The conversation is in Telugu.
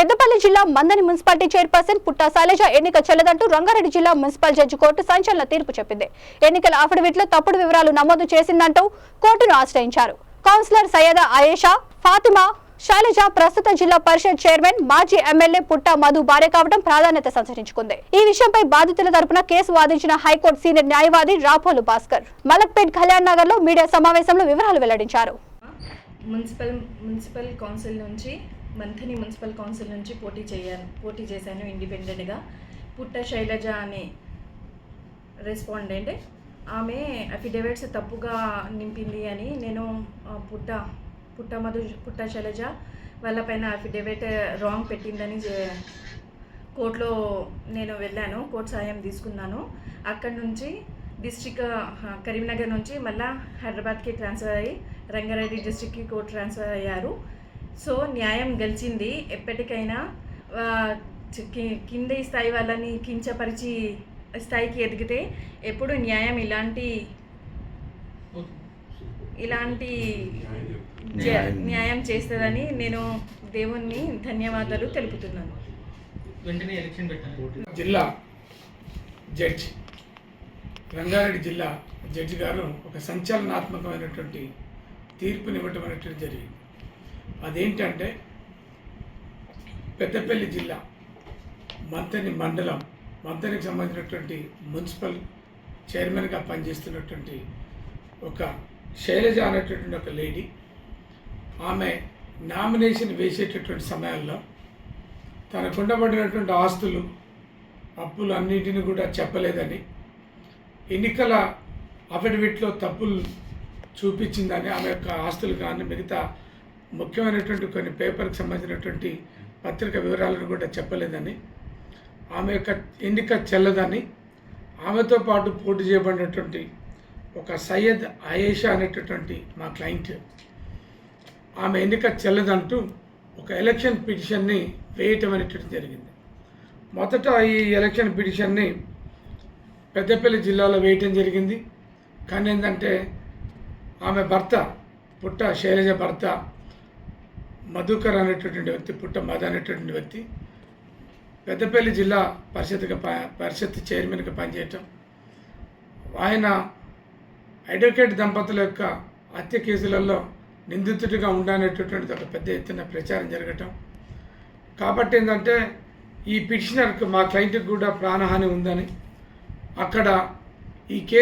పెద్దపల్లి జిల్లా మందని మున్సిపాలిటీ చైర్పర్సన్ పుట్టా శైలజ ఎన్నిక చెల్లదంటూ రంగారెడ్డి జిల్లా మున్సిపల్ జడ్జి కోర్టు సంచలన తీర్పు చెప్పింది. ఎన్నికల అఫిడవిట్లో తప్పుడు వివరాలు నమోదు చేసిందంటూ కోర్టును ఆశ్రయించారు. కౌన్సిలర్ సయ్యద ఆయేషా ఫాతిమా శైలజ ప్రస్తుత జిల్లా పరిషత్ చైర్మన్ మాజీ ఎమ్మెల్యే పుట్టా మధు భార్య కావడం ప్రాధాన్యత సంతరించుకుంది. ఈ విషయంపై బాధితుల తరపున కేసు వాదించిన హైకోర్టు సీనియర్ న్యాయవాది రాపోలు భాస్కర్ మలక్పేట్ కళ్యాణ్ నగర్ లో మీడియా సమావేశంలో వివరాలు వెల్లడించారు. మున్సిపల్ కౌన్సిల్ నుంచి మంథని మున్సిపల్ కౌన్సిల్ నుంచి పోటీ చేశాను ఇండిపెండెంట్గా. పుట్ట శైలజ అనే రెస్పాండెంట్ ఆమె అఫిడవిట్స్ తప్పుగా నింపింది అని నేను పుట్ట శైలజ వాళ్ళపైన అఫిడవిట్ రాంగ్ పెట్టిందని కోర్టులో నేను వెళ్ళాను. కోర్టు సాయం తీసుకున్నాను. అక్కడి నుంచి డిస్ట్రిక్ట్ కరీంనగర్ నుంచి మళ్ళీ హైదరాబాద్కి ట్రాన్స్ఫర్ అయ్యి రంగారెడ్డి డిస్ట్రిక్ట్కి కోర్టు ట్రాన్స్ఫర్ అయ్యారు. సో న్యాయం గెలిచింది. ఎప్పటికైనా కింది స్థాయి వాళ్ళని కించపరిచి స్థాయికి ఎదిగితే ఎప్పుడు న్యాయం ఇలాంటి న్యాయం చేస్తుందని నేను దేవుణ్ణి ధన్యవాదాలు తెలుపుతున్నాను. జిల్లా జడ్జి రంగారెడ్డి జిల్లా జడ్జి గారు ఒక సంచలనాత్మకమైనటువంటి తీర్పునివ్వటం అనేటువంటి జరిగింది. అదేంటంటే పెద్దపల్లి జిల్లా మంథని మండలం మంథనికి సంబంధించినటువంటి మున్సిపల్ చైర్మన్గా పనిచేస్తున్నటువంటి ఒక శైలజ అనేటటువంటి ఒక లేడీ, ఆమె నామినేషన్ వేసేటటువంటి సమయాల్లో తనకు ఉండబడినటువంటి ఆస్తులు అప్పులు అన్నింటినీ కూడా చెప్పలేదని, ఎన్నికల అఫిడవిట్లో తప్పులు చూపించిందని, ఆమె యొక్క ఆస్తులు కానీ మిగతా ముఖ్యమైనటువంటి కొన్ని పేపర్కి సంబంధించినటువంటి పత్రిక వివరాలను కూడా చెప్పలేదని, ఆమె యొక్క ఎన్నిక చెల్లదని, ఆమెతో పాటు పోటీ చేయబడినటువంటి ఒక సయ్యద్ ఆయేషా అనేటటువంటి మా క్లయింట్ ఆమె ఎన్నిక చెల్లదంటూ ఒక ఎలక్షన్ పిటిషన్ని వేయటం అనేటువంటి జరిగింది. మొదట ఈ ఎలక్షన్ పిటిషన్ని పెద్దపల్లి జిల్లాలో వేయటం జరిగింది. కానీ ఏంటంటే ఆమె భర్త పుట్ట శైలజ భర్త మధుకర్ అనేటటువంటి వ్యక్తి, పుట్ట మధు అనేటటువంటి వ్యక్తి పెద్దపల్లి జిల్లా పరిషత్ చైర్మన్గా పనిచేయటం, ఆయన అడ్వకేట్ దంపతుల యొక్క హత్య కేసులలో నిందితుడిగా ఉండనేటటువంటిది ఒక పెద్ద ఎత్తున ప్రచారం జరగటం. కాబట్టి ఏంటంటే ఈ పిటిషనర్కు మా క్లయింట్కి కూడా ప్రాణహాని ఉందని అక్కడ ఈ కేసు